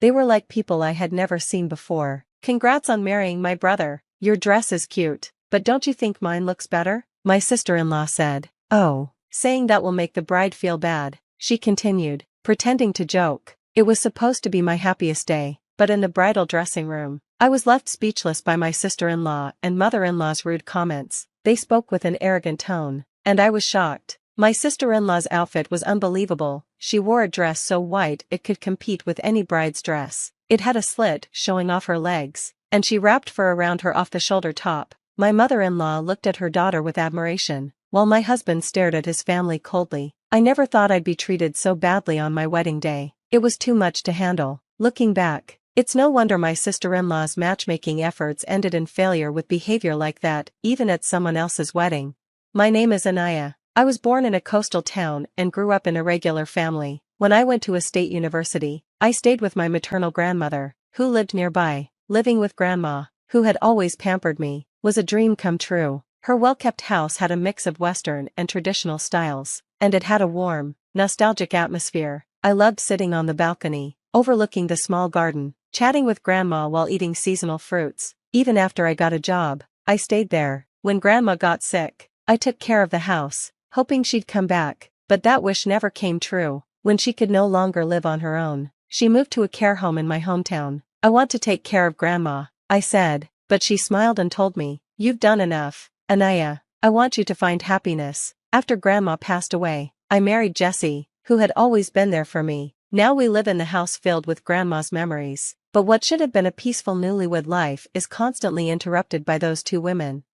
They were like people I had never seen before. "Congrats on marrying my brother. Your dress is cute, but don't you think mine looks better?" my sister-in-law said. "Oh, saying that will make the bride feel bad," she continued, pretending to joke. It was supposed to be my happiest day, but in the bridal dressing room, I was left speechless by my sister-in-law and mother-in-law's rude comments. They spoke with an arrogant tone, and I was shocked. My sister-in-law's outfit was unbelievable. She wore a dress so white it could compete with any bride's dress. It had a slit showing off her legs, and she wrapped fur around her off-the-shoulder top. My mother-in-law looked at her daughter with admiration, while my husband stared at his family coldly. I never thought I'd be treated so badly on my wedding day. It was too much to handle. Looking back, it's no wonder my sister-in-law's matchmaking efforts ended in failure with behavior like that, even at someone else's wedding. My name is Anaya. I was born in a coastal town and grew up in a regular family. When I went to a state university, I stayed with my maternal grandmother, who lived nearby. Living with grandma, who had always pampered me, was a dream come true. Her well-kept house had a mix of Western and traditional styles, and it had a warm, nostalgic atmosphere. I loved sitting on the balcony, overlooking the small garden, chatting with grandma while eating seasonal fruits. Even after I got a job, I stayed there. When grandma got sick, I took care of the house, hoping she'd come back, but that wish never came true. When she could no longer live on her own, she moved to a care home in my hometown. "I want to take care of grandma," I said, but she smiled and told me, "You've done enough, Anaya. I want you to find happiness." After grandma passed away, I married Jesse, who had always been there for me. Now we live in the house filled with grandma's memories. But what should have been a peaceful newlywed life is constantly interrupted by those two women.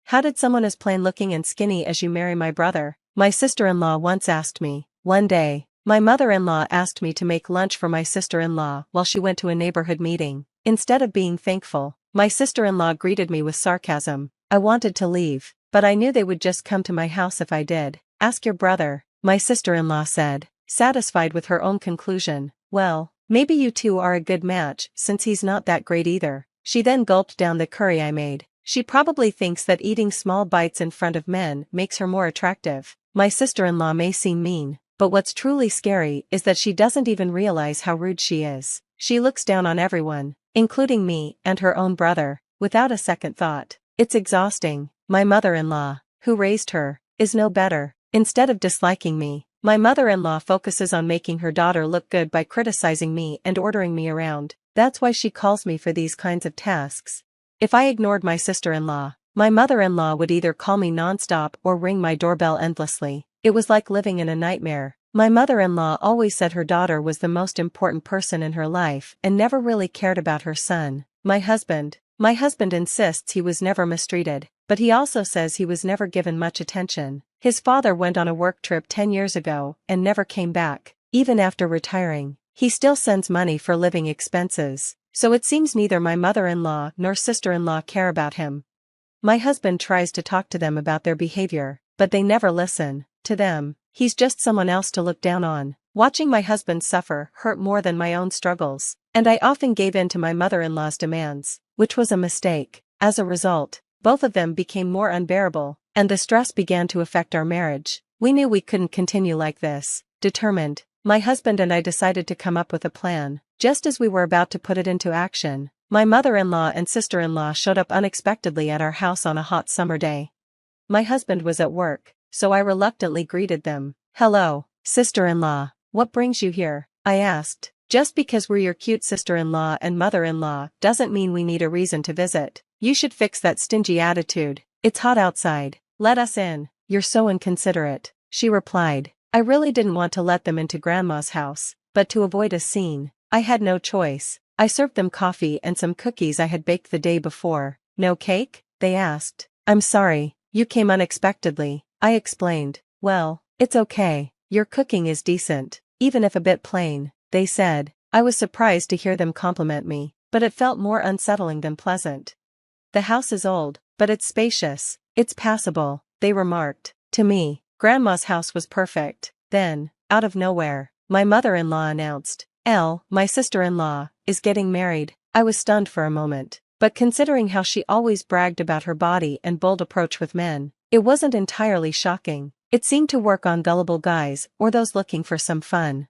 "How did someone as plain-looking and skinny as you marry my brother?" my sister-in-law once asked me. One day, my mother-in-law asked me to make lunch for my sister-in-law while she went to a neighborhood meeting. Instead of being thankful, my sister-in-law greeted me with sarcasm. I wanted to leave, but I knew they would just come to my house if I did. "Ask your brother," my sister-in-law said, satisfied with her own conclusion. "Well, maybe you two are a good match since he's not that great either." She then gulped down the curry I made. She probably thinks that eating small bites in front of men makes her more attractive. My sister-in-law may seem mean, but what's truly scary is that she doesn't even realize how rude she is. She looks down on everyone, including me and her own brother, without a second thought. It's exhausting. My mother-in-law, who raised her, is no better. Instead of disliking me, my mother-in-law focuses on making her daughter look good by criticizing me and ordering me around. That's why she calls me for these kinds of tasks. If I ignored my sister-in-law, my mother-in-law would either call me nonstop or ring my doorbell endlessly. It was like living in a nightmare. My mother-in-law always said her daughter was the most important person in her life and never really cared about her son. My husband insists he was never mistreated, but he also says he was never given much attention. His father went on a work trip 10 years ago and never came back. Even after retiring, he still sends money for living expenses, so it seems neither my mother-in-law nor sister-in-law care about him. My husband tries to talk to them about their behavior, but they never listen. To them, he's just someone else to look down on. Watching my husband suffer hurt more than my own struggles, and I often gave in to my mother-in-law's demands, which was a mistake. As a result, both of them became more unbearable, and the stress began to affect our marriage. We knew we couldn't continue like this. Determined, my husband and I decided to come up with a plan. Just as we were about to put it into action, my mother-in-law and sister-in-law showed up unexpectedly at our house on a hot summer day. My husband was at work, so I reluctantly greeted them. "Hello, sister-in-law, what brings you here?" I asked. "Just because we're your cute sister-in-law and mother-in-law doesn't mean we need a reason to visit. You should fix that stingy attitude. It's hot outside. Let us in." "You're so inconsiderate," she replied. I really didn't want to let them into grandma's house, but to avoid a scene, I had no choice. I served them coffee and some cookies I had baked the day before. "No cake?" they asked. "I'm sorry, you came unexpectedly," I explained. "Well, it's okay. Your cooking is decent, even if a bit plain," they said. I was surprised to hear them compliment me, but it felt more unsettling than pleasant. "The house is old, but it's spacious. It's passable," they remarked. To me, grandma's house was perfect. Then, out of nowhere, my mother-in-law announced, my sister-in-law, is getting married." I was stunned for a moment, but considering how she always bragged about her body and bold approach with men, it wasn't entirely shocking. It seemed to work on gullible guys or those looking for some fun.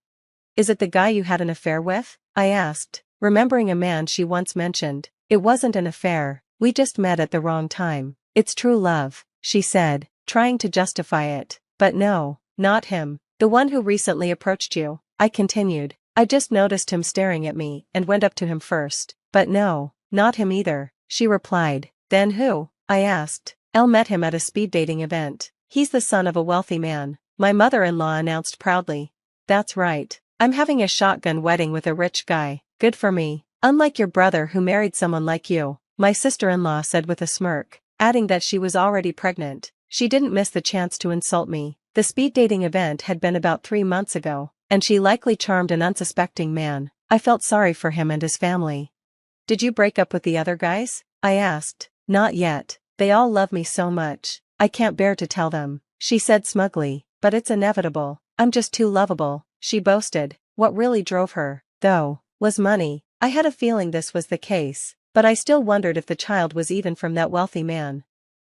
"Is it the guy you had an affair with?" I asked, remembering a man she once mentioned. It wasn't an affair, we just met at the wrong time. It's true love, she said, trying to justify it. But no, not him. The one who recently approached you, I continued. I just noticed him staring at me and went up to him first. But no, not him either, she replied. Then who? I asked. Elle met him at a speed dating event. He's the son of a wealthy man, my mother-in-law announced proudly. That's right. I'm having a shotgun wedding with a rich guy. Good for me. Unlike your brother who married someone like you, my sister-in-law said with a smirk, adding that she was already pregnant. She didn't miss the chance to insult me. The speed dating event had been about 3 months ago, and she likely charmed an unsuspecting man. I felt sorry for him and his family. Did you break up with the other guys? I asked. Not yet. They all love me so much. I can't bear to tell them, she said smugly, but it's inevitable. I'm just too lovable, she boasted. What really drove her, though, was money. I had a feeling this was the case, but I still wondered if the child was even from that wealthy man.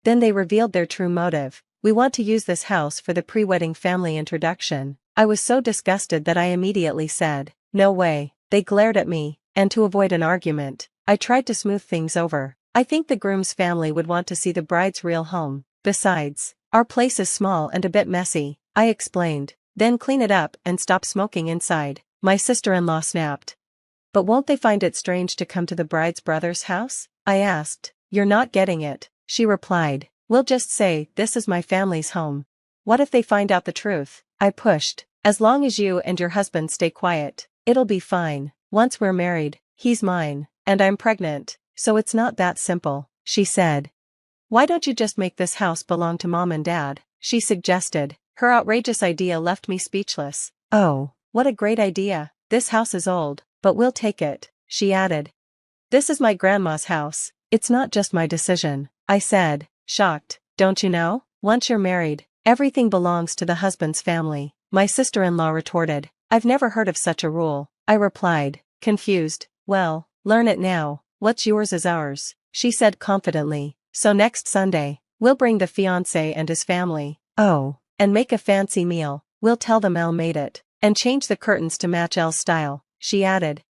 Then they revealed their true motive. We want to use this house for the pre-wedding family introduction. I was so disgusted that I immediately said, no way. They glared at me, and to avoid an argument, I tried to smooth things over. I think the groom's family would want to see the bride's real home. Besides, our place is small and a bit messy, I explained. Then clean it up and stop smoking inside, my sister-in-law snapped. But won't they find it strange to come to the bride's brother's house? I asked. You're not getting it, she replied. We'll just say, this is my family's home. What if they find out the truth? I pushed. As long as you and your husband stay quiet, it'll be fine. Once we're married, he's mine, and I'm pregnant, so it's not that simple, she said. Why don't you just make this house belong to mom and dad? She suggested. Her outrageous idea left me speechless. Oh, what a great idea. This house is old, but we'll take it, she added. This is my grandma's house. It's not just my decision, I said, shocked. Don't you know? Once you're married, everything belongs to the husband's family, my sister-in-law retorted. I've never heard of such a rule, I replied, confused. Well, learn it now. What's yours is ours, she said confidently. So next Sunday, we'll bring the fiancé and his family. Oh, and make a fancy meal. We'll tell them Elle made it, and change the curtains to match Elle's style, she added.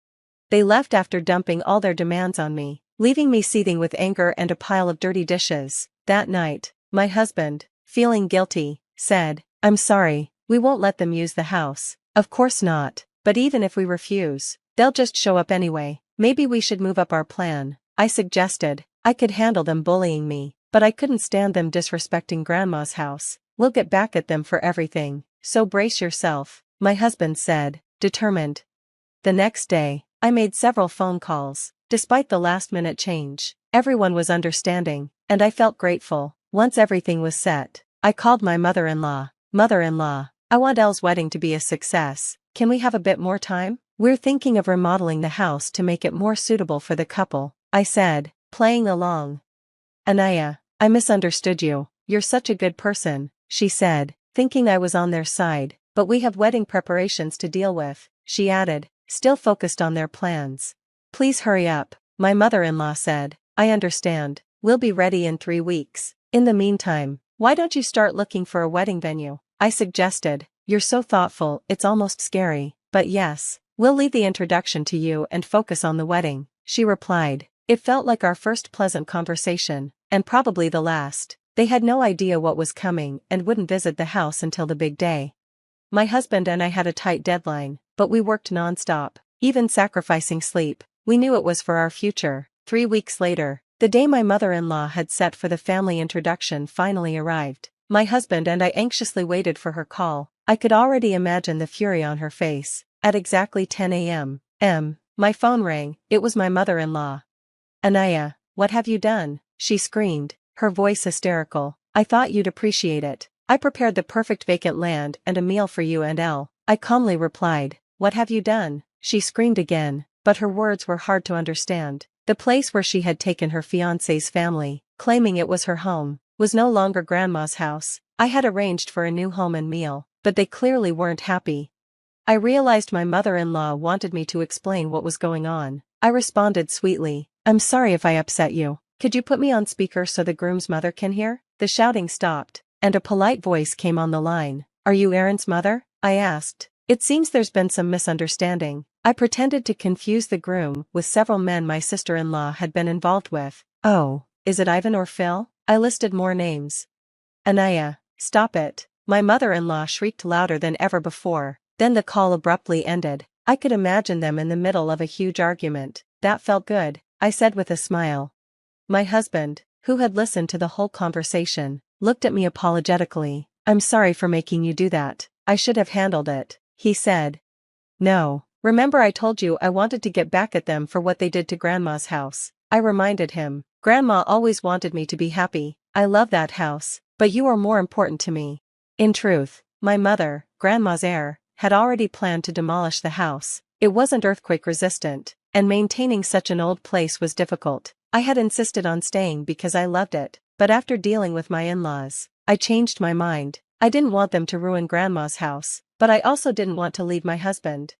They left after dumping all their demands on me, leaving me seething with anger and a pile of dirty dishes. That night, my husband, feeling guilty, said, I'm sorry, we won't let them use the house. Of course not, but even if we refuse, they'll just show up anyway. Maybe we should move up our plan, I suggested. I could handle them bullying me, but I couldn't stand them disrespecting grandma's house. We'll get back at them for everything, so brace yourself, my husband said, determined. The next day, I made several phone calls. Despite the last-minute change, everyone was understanding, and I felt grateful. Once everything was set, I called my mother-in-law. Mother-in-law, I want Elle's wedding to be a success. Can we have a bit more time? We're thinking of remodeling the house to make it more suitable for the couple, I said, playing along. Anaya, I misunderstood you. You're such a good person, she said, thinking I was on their side. But we have wedding preparations to deal with, she added, still focused on their plans. Please hurry up, my mother-in-law said. I understand. We'll be ready in 3 weeks. In the meantime, why don't you start looking for a wedding venue? I suggested. You're so thoughtful, it's almost scary. But yes, we'll leave the introduction to you and focus on the wedding, she replied. It felt like our first pleasant conversation, and probably the last. They had no idea what was coming and wouldn't visit the house until the big day. My husband and I had a tight deadline, but we worked non-stop, even sacrificing sleep. We knew it was for our future. 3 weeks later, the day my mother-in-law had set for the family introduction finally arrived. My husband and I anxiously waited for her call. I could already imagine the fury on her face. At exactly 10 a.m., my phone rang. It was my mother-in-law. Anaya, what have you done? She screamed, her voice hysterical. I thought you'd appreciate it. I prepared the perfect vacant land and a meal for you and Elle. I calmly replied. What have you done? She screamed again, but her words were hard to understand. The place where she had taken her fiancé's family, claiming it was her home, was no longer grandma's house. I had arranged for a new home and meal, but they clearly weren't happy. I realized my mother-in-law wanted me to explain what was going on. I responded sweetly. I'm sorry if I upset you. Could you put me on speaker so the groom's mother can hear? The shouting stopped, and a polite voice came on the line. Are you Aaron's mother? I asked. It seems there's been some misunderstanding. I pretended to confuse the groom with several men my sister-in-law had been involved with. Oh, is it Ivan or Phil? I listed more names. Anaya, stop it. My mother-in-law shrieked louder than ever before. Then the call abruptly ended. I could imagine them in the middle of a huge argument. That felt good, I said with a smile. My husband, who had listened to the whole conversation, looked at me apologetically. I'm sorry for making you do that. I should have handled it, he said. No, remember I told you I wanted to get back at them for what they did to Grandma's house. I reminded him. Grandma always wanted me to be happy. I love that house, but you are more important to me. In truth, my mother, Grandma's heir, had already planned to demolish the house. It wasn't earthquake resistant, and maintaining such an old place was difficult. I had insisted on staying because I loved it, but after dealing with my in-laws, I changed my mind. I didn't want them to ruin Grandma's house, but I also didn't want to leave my husband.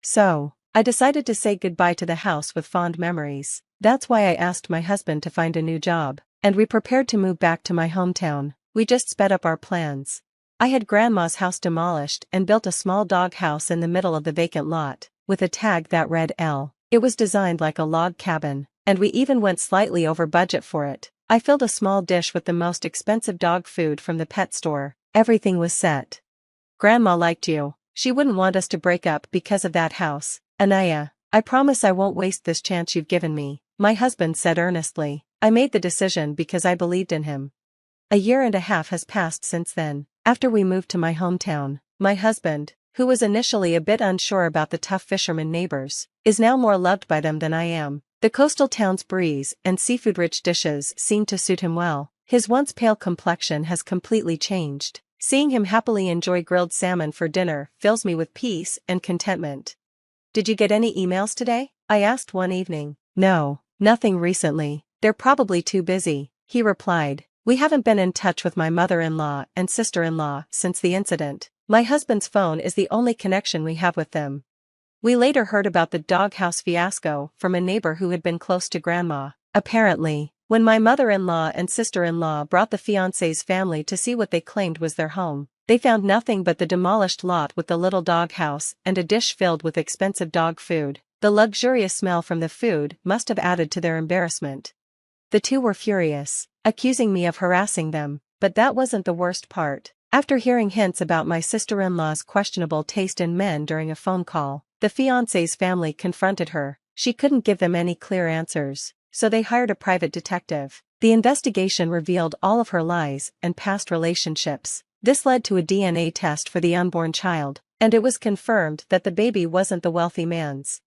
So, I decided to say goodbye to the house with fond memories. That's why I asked my husband to find a new job, and we prepared to move back to my hometown. We just sped up our plans. I had Grandma's house demolished and built a small dog house in the middle of the vacant lot, with a tag that read L. It was designed like a log cabin, and we even went slightly over budget for it. I filled a small dish with the most expensive dog food from the pet store. Everything was set. Grandma liked you. She wouldn't want us to break up because of that house. Anaya, I promise I won't waste this chance you've given me, my husband said earnestly. I made the decision because I believed in him. A year and a half has passed since then. After we moved to my hometown, my husband, who was initially a bit unsure about the tough fisherman neighbors, is now more loved by them than I am. The coastal town's breeze and seafood-rich dishes seem to suit him well. His once pale complexion has completely changed. Seeing him happily enjoy grilled salmon for dinner fills me with peace and contentment. Did you get any emails today? I asked one evening. No, nothing recently. They're probably too busy, he replied. We haven't been in touch with my mother-in-law and sister-in-law since the incident. My husband's phone is the only connection we have with them. We later heard about the doghouse fiasco from a neighbor who had been close to Grandma. Apparently, when my mother-in-law and sister-in-law brought the fiancé's family to see what they claimed was their home, they found nothing but the demolished lot with the little doghouse and a dish filled with expensive dog food. The luxurious smell from the food must have added to their embarrassment. The two were furious, accusing me of harassing them, but that wasn't the worst part. After hearing hints about my sister-in-law's questionable taste in men during a phone call, the fiancé's family confronted her. She couldn't give them any clear answers, so they hired a private detective. The investigation revealed all of her lies and past relationships. This led to a DNA test for the unborn child, and it was confirmed that the baby wasn't the wealthy man's.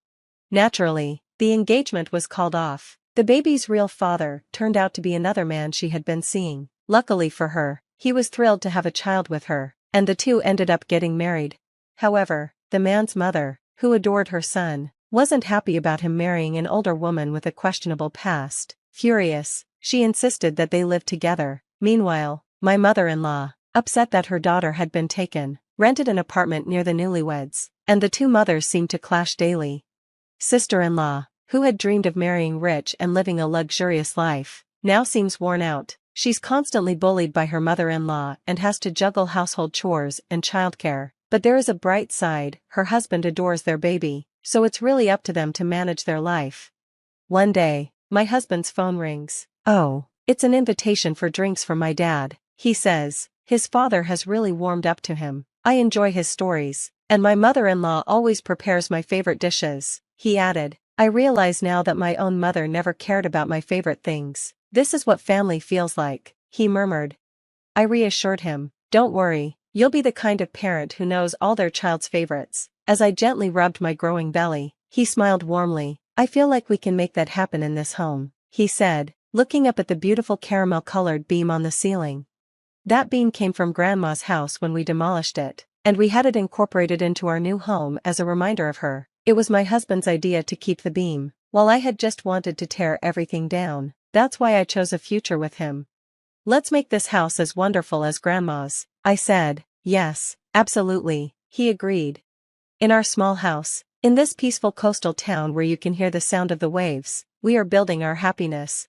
Naturally, the engagement was called off. The baby's real father turned out to be another man she had been seeing. Luckily for her, he was thrilled to have a child with her, and the two ended up getting married. However, the man's mother, who adored her son, wasn't happy about him marrying an older woman with a questionable past. Furious, she insisted that they live together. Meanwhile, my mother-in-law, upset that her daughter had been taken, rented an apartment near the newlyweds, and the two mothers seemed to clash daily. Sister-in-law, who had dreamed of marrying rich and living a luxurious life, now seems worn out. She's constantly bullied by her mother-in-law and has to juggle household chores and childcare. But there is a bright side, her husband adores their baby, so it's really up to them to manage their life. One day, my husband's phone rings. Oh, it's an invitation for drinks from my dad, he says. His father has really warmed up to him. I enjoy his stories, and my mother-in-law always prepares my favorite dishes, he added. I realize now that my own mother never cared about my favorite things. This is what family feels like, he murmured. I reassured him. Don't worry, you'll be the kind of parent who knows all their child's favorites. As I gently rubbed my growing belly, he smiled warmly. I feel like we can make that happen in this home, he said, looking up at the beautiful caramel-colored beam on the ceiling. That beam came from Grandma's house when we demolished it, and we had it incorporated into our new home as a reminder of her. It was my husband's idea to keep the beam, while I had just wanted to tear everything down. That's why I chose a future with him. Let's make this house as wonderful as Grandma's, I said. Yes, absolutely, he agreed. In our small house, in this peaceful coastal town where you can hear the sound of the waves, we are building our happiness.